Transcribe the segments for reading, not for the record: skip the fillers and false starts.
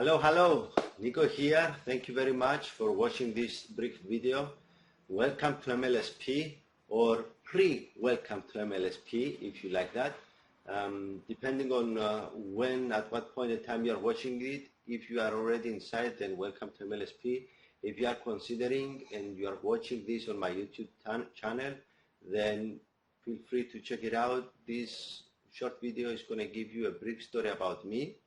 Hello, Niko here. Thank you very much for watching this brief video. Welcome to MLSP, or pre-welcome to MLSP if you like that. Depending on at what point in time you are watching it. If you are already inside, then welcome to MLSP. If you are considering and you are watching this on my YouTube channel, then feel free to check it out. This short video is going to give you a brief story about me,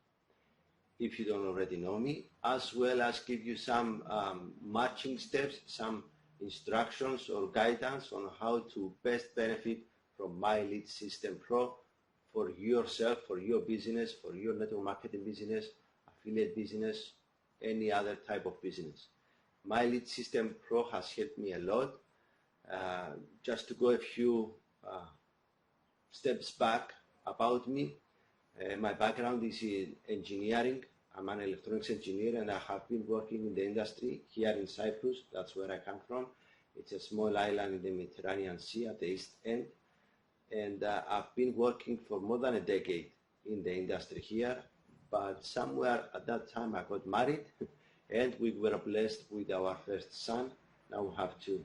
if you don't already know me, as well as give you some marching steps, some instructions or guidance on how to best benefit from My Lead System Pro for yourself, for your business, for your network marketing business, affiliate business, any other type of business. My Lead System Pro has helped me a lot. Just to go a few steps back about me, my background is in engineering. I'm an electronics engineer and I have been working in the industry here in Cyprus. That's where I come from. It's a small island in the Mediterranean Sea at the east end. And I've been working for more than a decade in the industry here. But somewhere at that time I got married and we were blessed with our first son. Now we have two.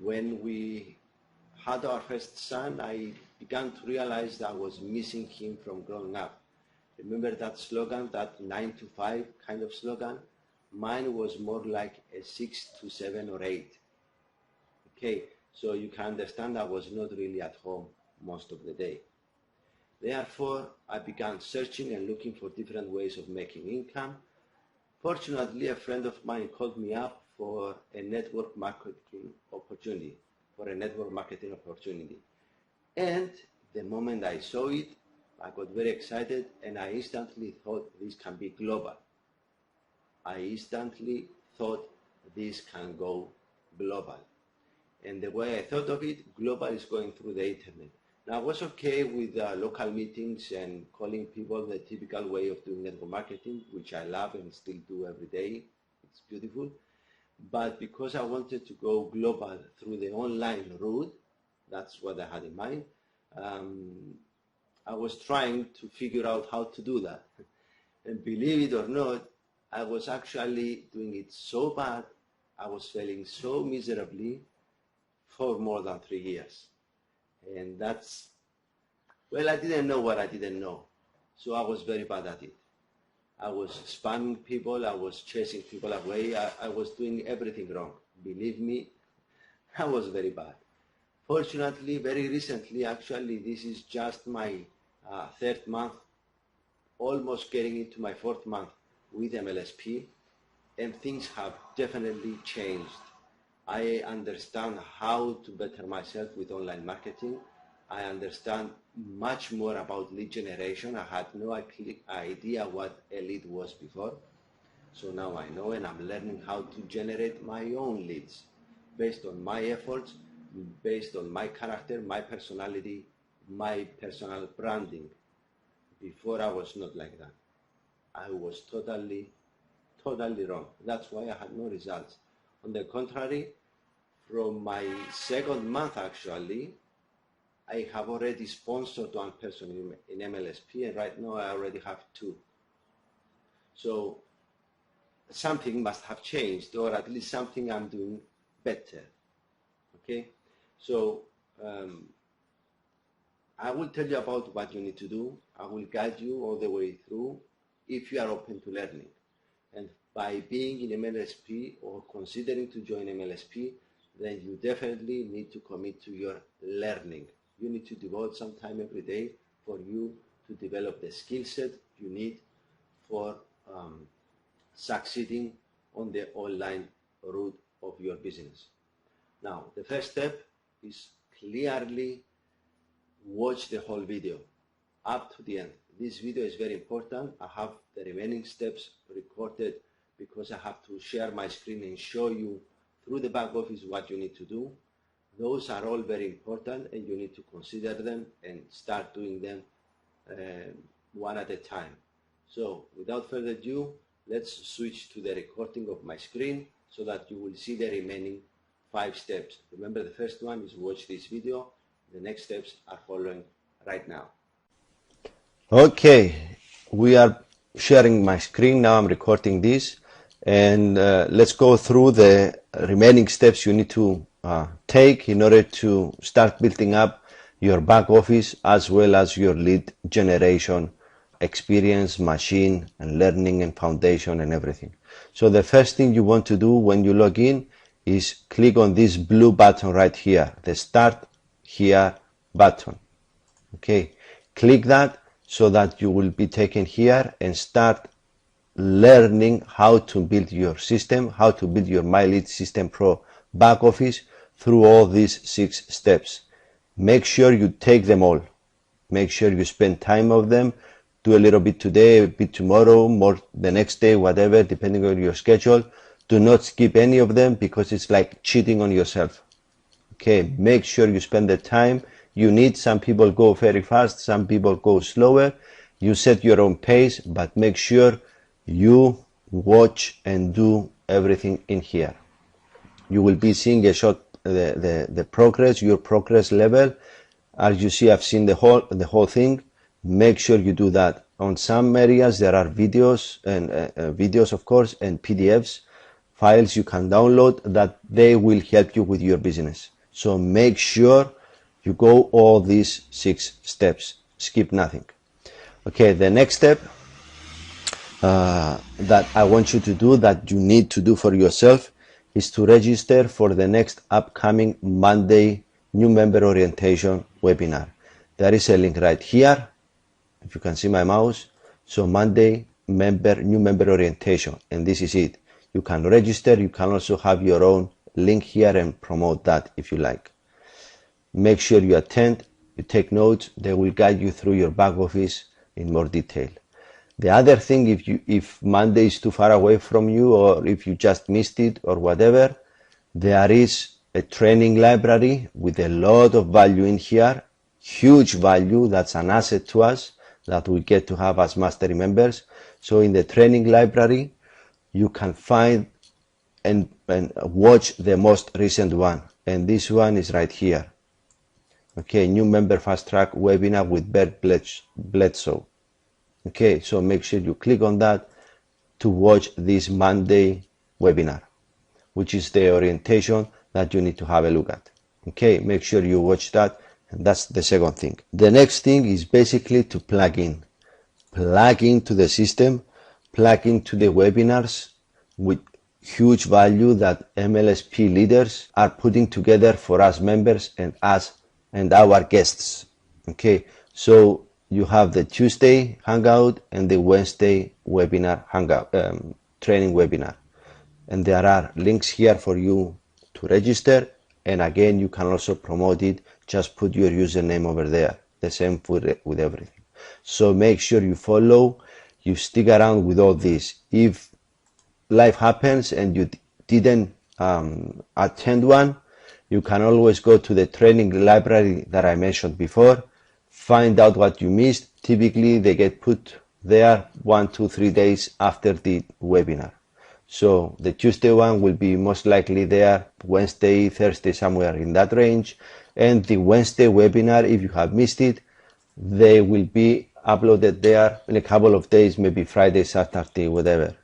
When we had our first son, I began to realize that I was missing him from growing up. Remember that slogan, that 9 to 5 kind of slogan? Mine was more like a 6 to 7 or 8. Okay, so you can understand I was not really at home most of the day. Therefore, I began searching and looking for different ways of making income. Fortunately, a friend of mine called me up for a network marketing opportunity. And the moment I saw it, I got very excited and I instantly thought this can be global. I instantly thought this can go global. And the way I thought of it, global is going through the internet. Now, I was okay with local meetings and calling people, the typical way of doing network marketing, which I love and still do every day. It's beautiful. But because I wanted to go global through the online route, that's what I had in mind, I was trying to figure out how to do that. And believe it or not, I was actually doing it so bad, I was failing so miserably for more than 3 years. And that's, well, I didn't know what I didn't know. So I was very bad at it. I was spamming people, I was chasing people away, I was doing everything wrong. Believe me, I was very bad. Fortunately, very recently, actually, this is just my third month, almost getting into my fourth month with MLSP, and things have definitely changed. I understand how to better myself with online marketing. I understand much more about lead generation. I had no idea what a lead was before. So now I know, and I'm learning how to generate my own leads based on my efforts, based on my character, my personality, my personal branding. Before I was not like that. I was totally wrong. That's why I had no results. On the contrary, from my second month actually, I have already sponsored one person in MLSP, and right now I already have 2. So something must have changed, or at least something I'm doing better. Okay, so I will tell you about what you need to do. I will guide you all the way through if you are open to learning. And by being in MLSP or considering to join MLSP, then you definitely need to commit to your learning. You need to devote some time every day for you to develop the skill set you need for succeeding on the online route of your business. Now, the first step is clearly watch the whole video up to the end. This video is very important. I have the remaining steps recorded because I have to share my screen and show you through the back office what you need to do. Those are all very important and you need to consider them and start doing them one at a time. So without further ado, let's switch to the recording of my screen so that you will see the remaining 5 steps. Remember, the first one is watch this video. The next steps are following right now. Okay, we are sharing my screen. Now I'm recording this, and let's go through the remaining steps you need to take in order to start building up your back office as well as your lead generation experience, machine and learning and foundation and everything. So the first thing you want to do when you log in is click on this blue button right here, the Start Here button. Okay, click that so that you will be taken here and start learning how to build your system, how to build your My Lead System Pro back office through all these 6 steps. Make sure you take them all. Make sure you spend time of them. Do a little bit today, a bit tomorrow, more the next day, whatever, depending on your schedule. Do not skip any of them because it's like cheating on yourself. Okay, make sure you spend the time you need. Some people go very fast, some people go slower. You set your own pace, but make sure you watch and do everything in here. You will be seeing a short the progress, your progress level. As you see, I've seen the whole thing. Make sure you do that. On some areas there are videos and videos, of course, and PDFs files you can download that they will help you with your business. So make sure you go all these 6 steps. Skip nothing. Okay, the next step that I want you to do, that you need to do for yourself, is to register for the next upcoming Monday new member orientation webinar. There is a link right here, if you can see my mouse. So Monday new member orientation, and this is it. You can register. You can also have your own link here and promote that if you like. Make sure you attend, you take notes. They will guide you through your back office in more detail. The other thing, if Monday is too far away from you, or if you just missed it or whatever, there is a training library with a lot of value in here, huge value. That's an asset to us that we get to have as mastery members. So in the training library, you can find and watch the most recent one, and this one is right here. Okay, new member fast track webinar with Bert Bledsoe. Okay, so make sure you click on that to watch this Monday webinar, which is the orientation that you need to have a look at. Okay, make sure you watch that, and that's the second thing. The next thing is basically to plug into the system, plug into the webinars with huge value that MLSP leaders are putting together for us members and us and our guests. Okay, so you have the Tuesday hangout and the Wednesday webinar hangout, training webinar, and there are links here for you to register. And again, you can also promote it. Just put your username over there. The same with everything. So make sure you follow, you stick around with all this. If life happens and you didn't attend one, you can always go to the training library that I mentioned before, find out what you missed. Typically they get put there 1, 2, 3 days after the webinar. So the Tuesday one will be most likely there, Wednesday, Thursday, somewhere in that range. And the Wednesday webinar, if you have missed it, they will be uploaded there in a couple of days, maybe Friday, Saturday, whatever.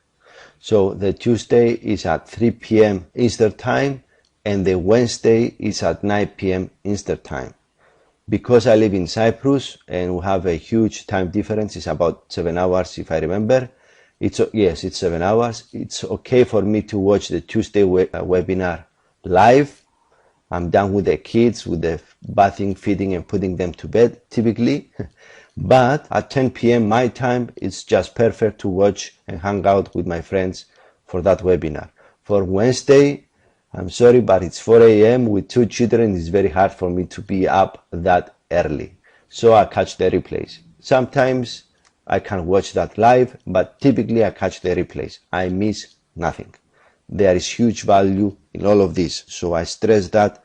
So the Tuesday is at 3 p.m. Eastern time, and the Wednesday is at 9 p.m. Eastern time. Because I live in Cyprus and we have a huge time difference, it's about 7 hours if I remember. Yes, it's 7 hours. It's okay for me to watch the Tuesday webinar live. I'm done with the kids, with the bathing, feeding and putting them to bed typically. But at 10 p.m. my time, it's just perfect to watch and hang out with my friends for that webinar. For Wednesday, I'm sorry, but it's 4 a.m. with 2 children. It's very hard for me to be up that early. So I catch the replays. Sometimes I can watch that live, but typically I catch the replays. I miss nothing. There is huge value in all of this. So I stress that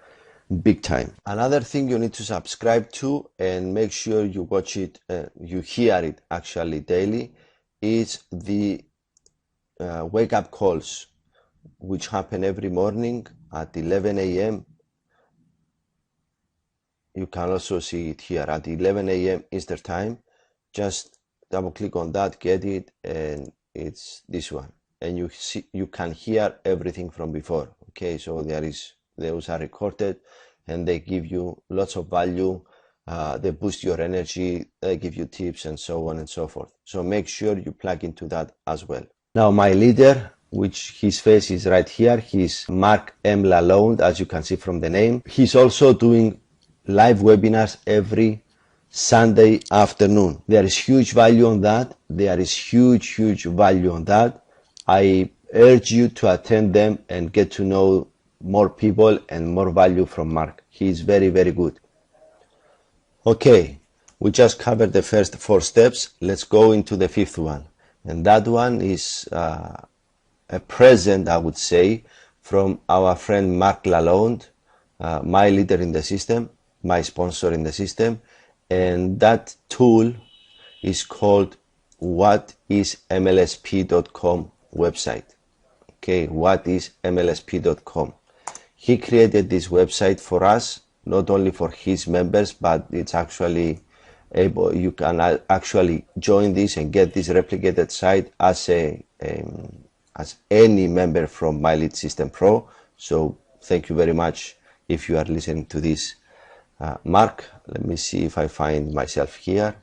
big time. Another thing you need to subscribe to and make sure you watch it, you hear it actually daily, is the wake up calls, which happen every morning at 11 a.m. You can also see it here at 11 a.m. Eastern time. Just double click on that, get it, and it's this one. And you see, you can hear everything from before. Okay, so those are recorded, and they give you lots of value. They boost your energy, they give you tips, and so on and so forth. So make sure you plug into that as well. Now my leader, which his face is right here, he's Mark M. Lalonde, as you can see from the name. He's also doing live webinars every Sunday afternoon. There is huge value on that. There is huge value on that. I urge you to attend them and get to know more people and more value from Mark. He is very good. Okay, we just covered the first 4 steps. Let's go into the 5th one. And that one is a present, I would say, from our friend Mark Lalonde, my leader in the system, my sponsor in the system. And that tool is called whatismlsp.com website. Okay, whatismlsp.com. He created this website for us, not only for his members, but it's actually able, you can actually join this and get this replicated site as any member from My Lead System Pro. So thank you very much if you are listening to this. Mark, let me see if I find myself here.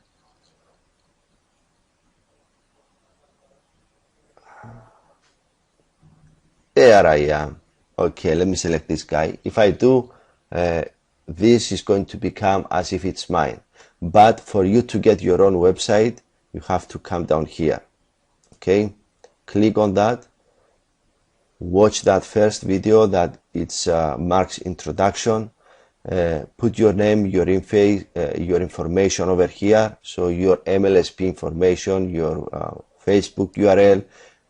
There I am. Okay, let me select this guy. If I do, this is going to become as if it's mine. But for you to get your own website, you have to come down here. Okay, click on that. Watch that first video that it's Mark's introduction. Put your name, your information over here. So your MLSP information, your Facebook URL,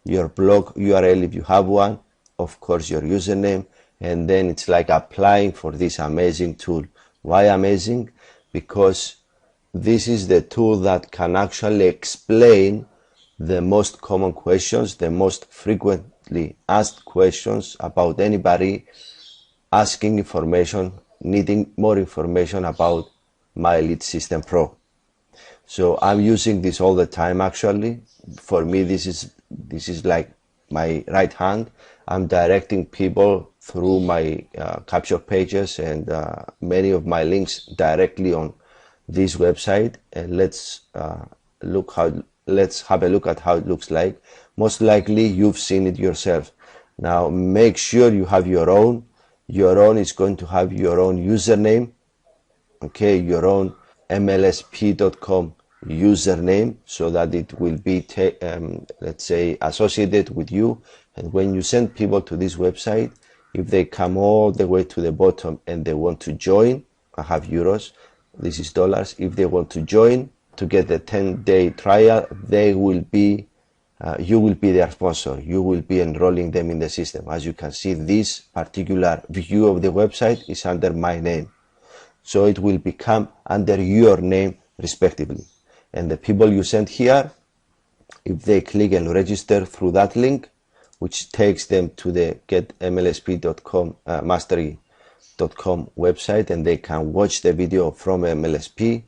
your blog URL if you have one, of course your username, and then it's like applying for this amazing tool. Why amazing? Because this is the tool that can actually explain the most common questions, the most frequently asked questions about anybody asking information, needing more information about My Lead System Pro. So I'm using this all the time. Actually, for me, this is like my right hand. I'm directing people through my capture pages and many of my links directly on this website. And let's have a look at how it looks like. Most likely you've seen it yourself. Now make sure you have your own. Your own is going to have your own username. Okay, your own mlsp.com username, so that it will be let's say associated with you. And when you send people to this website, if they come all the way to the bottom and they want to join, I have euros, this is dollars. If they want to join to get the 10-day trial, they will be you will be their sponsor. You will be enrolling them in the system. As you can see, this particular view of the website is under my name, so it will become under your name respectively. And the people you send here, if they click and register through that link, which takes them to the getmlsp.com mastery.com website, and they can watch the video from MLSP.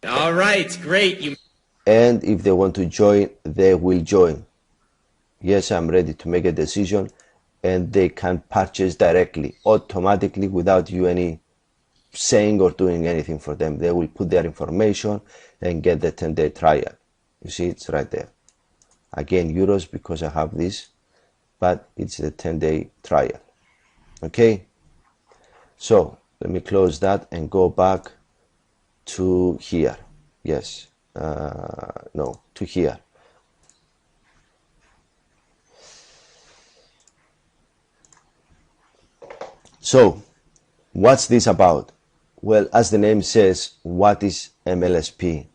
All right, great. And if they want to join, they will join. Yes, I'm ready to make a decision, and they can purchase directly, automatically, without you any saying or doing anything for them. They will put their information and get the 10-day trial. You see, it's right there. Again, euros because I have this, but it's the 10-day trial. Okay, so let me close that and go back to here. Yes, no, to here. So what's this about? Well, as the name says, what is MLSP?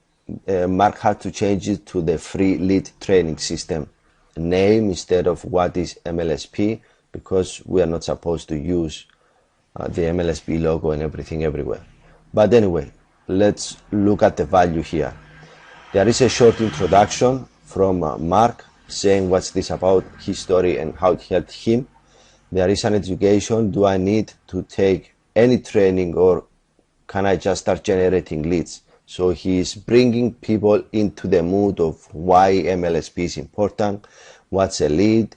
Mark had to change it to the free lead training system name instead of what is MLSP, because we are not supposed to use the MLSP logo and everything everywhere. But anyway, let's look at the value here. There is a short introduction from Mark saying what's this about, his story and how it helped him. There is an education. Do I need to take any training, or can I just start generating leads? So he's bringing people into the mood of why MLSP is important, what's a lead,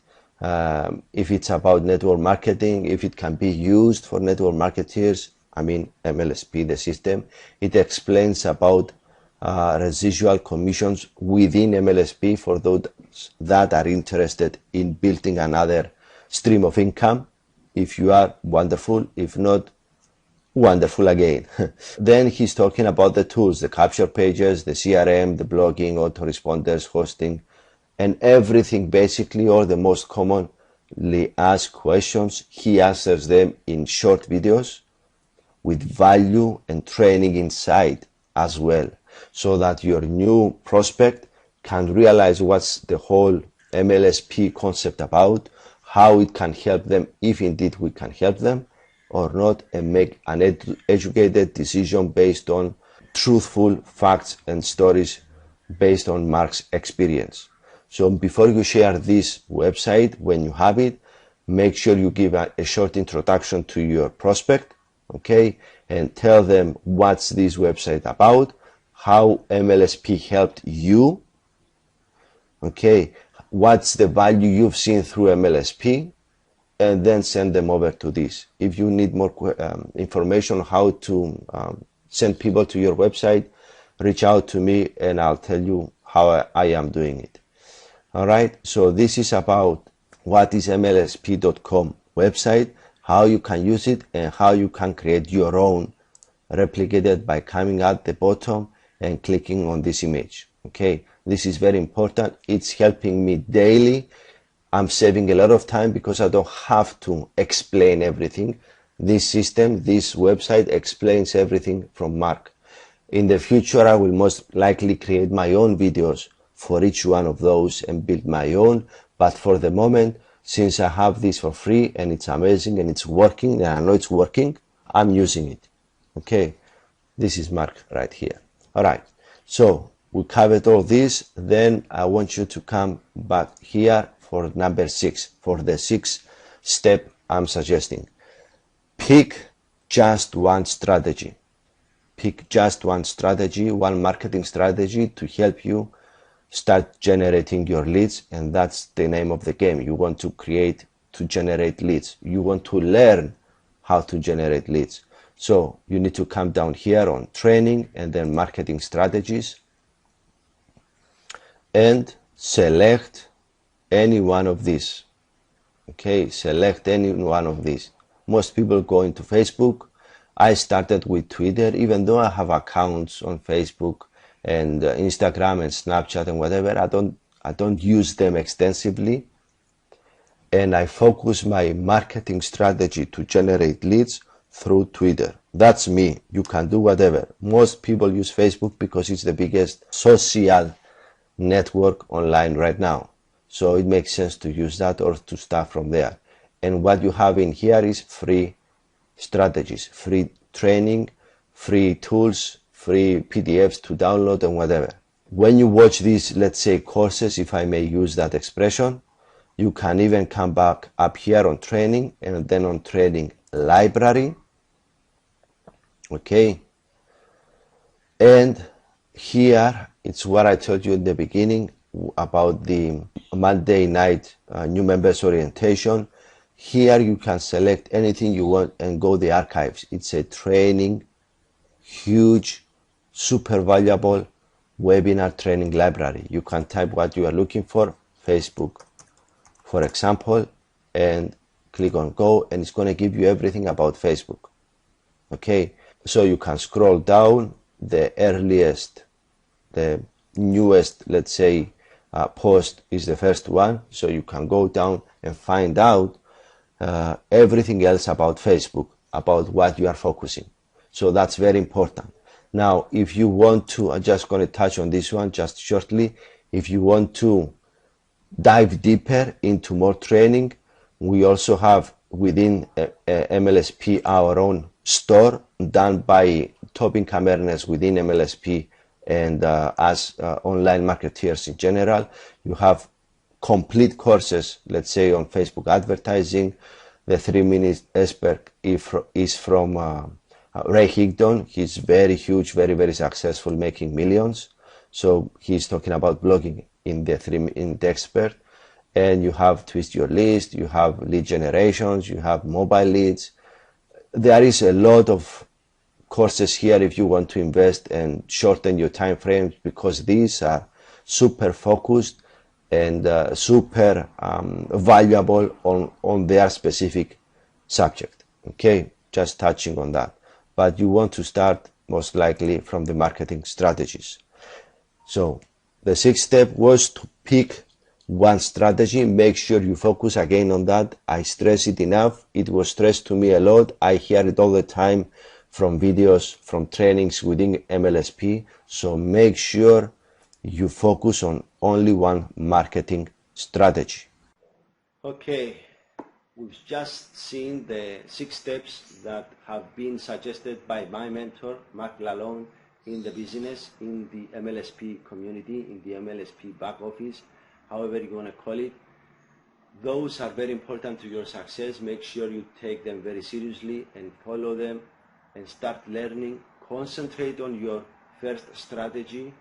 if it's about network marketing, if it can be used for network marketers. I mean, MLSP, the system. It explains about residual commissions within MLSP for those that are interested in building another stream of income. If you are, wonderful. If not, wonderful again. Then he's talking about the tools, the capture pages, the CRM, the blogging, autoresponders, hosting, and everything basically, or the most commonly asked questions. He answers them in short videos with value and training inside as well, so that your new prospect can realize what's the whole MLSP concept about, how it can help them, if indeed we can help them or not, and make an educated decision based on truthful facts and stories based on Mark's experience. So before you share this website, when you have it, make sure you give a short introduction to your prospect, okay, and tell them what's this website about, how MLSP helped you, okay, what's the value you've seen through MLSP, and then send them over to this. If you need more information on how to send people to your website, reach out to me and I'll tell you how I am doing it. All right, so this is about what is MLSP.com website, how you can use it, and how you can create your own, replicated by coming at the bottom and clicking on this image. Okay, this is very important. It's helping me daily. I'm saving a lot of time because I don't have to explain everything. This system, this website explains everything from Mark. In the future, I will most likely create my own videos for each one of those and build my own. But for the moment, since I have this for free and it's amazing and it's working, and I know it's working, I'm using it. Okay, this is Mark right here. All right, so we covered all this. Then I want you to come back here for number 6, for the 6th step I'm suggesting. Pick just one strategy. Pick just one strategy, one marketing strategy to help you start generating your leads, and that's the name of the game. You want to generate leads. You want to learn how to generate leads. So you need to come down here on training and then marketing strategies and select any one of these. Okay, select any one of these. Most people go into Facebook. I started with Twitter, even though I have accounts on Facebook and Instagram and Snapchat and whatever. I don't use them extensively, and I focus my marketing strategy to generate leads through Twitter. That's me. You can do whatever. Most people use Facebook because it's the biggest social network online right now, so it makes sense to use that or to start from there. And what you have in here is free strategies, free training, free tools, free PDFs to download and whatever. When you watch these, let's say, courses, if I may use that expression, you can even come back up here on training and then on training library. Okay, and here it's what I told you in the beginning about the Monday night new members orientation. Here you can select anything you want and go the archives. It's a training, huge, super valuable webinar training library. You can type what you are looking for, Facebook, for example, and click on go, and it's going to give you everything about Facebook. Okay, so you can scroll down. The earliest, the newest, let's say, post is the first one, so you can go down and find out everything else about Facebook, about what you are focusing. So that's very important. Now, if you want to, I'm just going to touch on this one just shortly. If you want to dive deeper into more training, we also have within MLSP our own store done by top income earners within MLSP and as online marketeers in general. You have complete courses, let's say, on Facebook advertising. The 3 minute expert is from Ray Higdon, he's very huge, very, very successful, making millions. So he's talking about blogging in the 3-minute expert. And you have Twist Your List, you have lead generations, you have mobile leads. There is a lot of courses here if you want to invest and shorten your time frames, because these are super focused and super valuable on their specific subject. Okay, just touching on that. But you want to start most likely from the marketing strategies. So the 6th step was to pick one strategy. Make sure you focus again on that. I stress it enough. It was stressed to me a lot. I hear it all the time from videos, from trainings within MLSP. So make sure you focus on only one marketing strategy. Okay, we've just seen the 6 steps that have been suggested by my mentor, Mark Lalone, in the business, in the MLSP community, in the MLSP back office, however you want to call it. Those are very important to your success. Make sure you take them very seriously and follow them and start learning. Concentrate on your first strategy,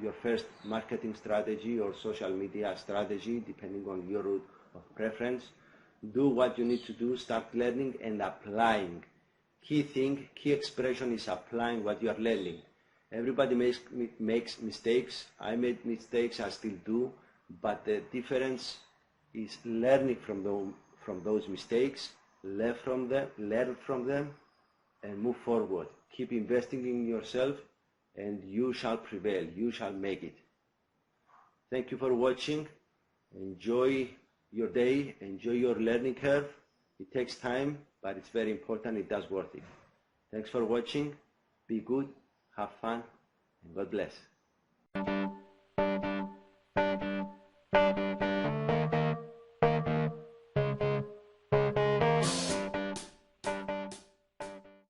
your first marketing strategy or social media strategy, depending on your route of preference. Do what you need to do, start learning and applying. Key thing, key expression is applying what you are learning. Everybody makes mistakes. I made mistakes, I still do, but the difference is learning from those mistakes, learn from them, and move forward. Keep investing in yourself, and you shall prevail. You shall make it. Thank you for watching. Enjoy your day. Enjoy your learning curve. It takes time, but it's very important. It does worth it. Thanks for watching. Be good. Have fun. And God bless.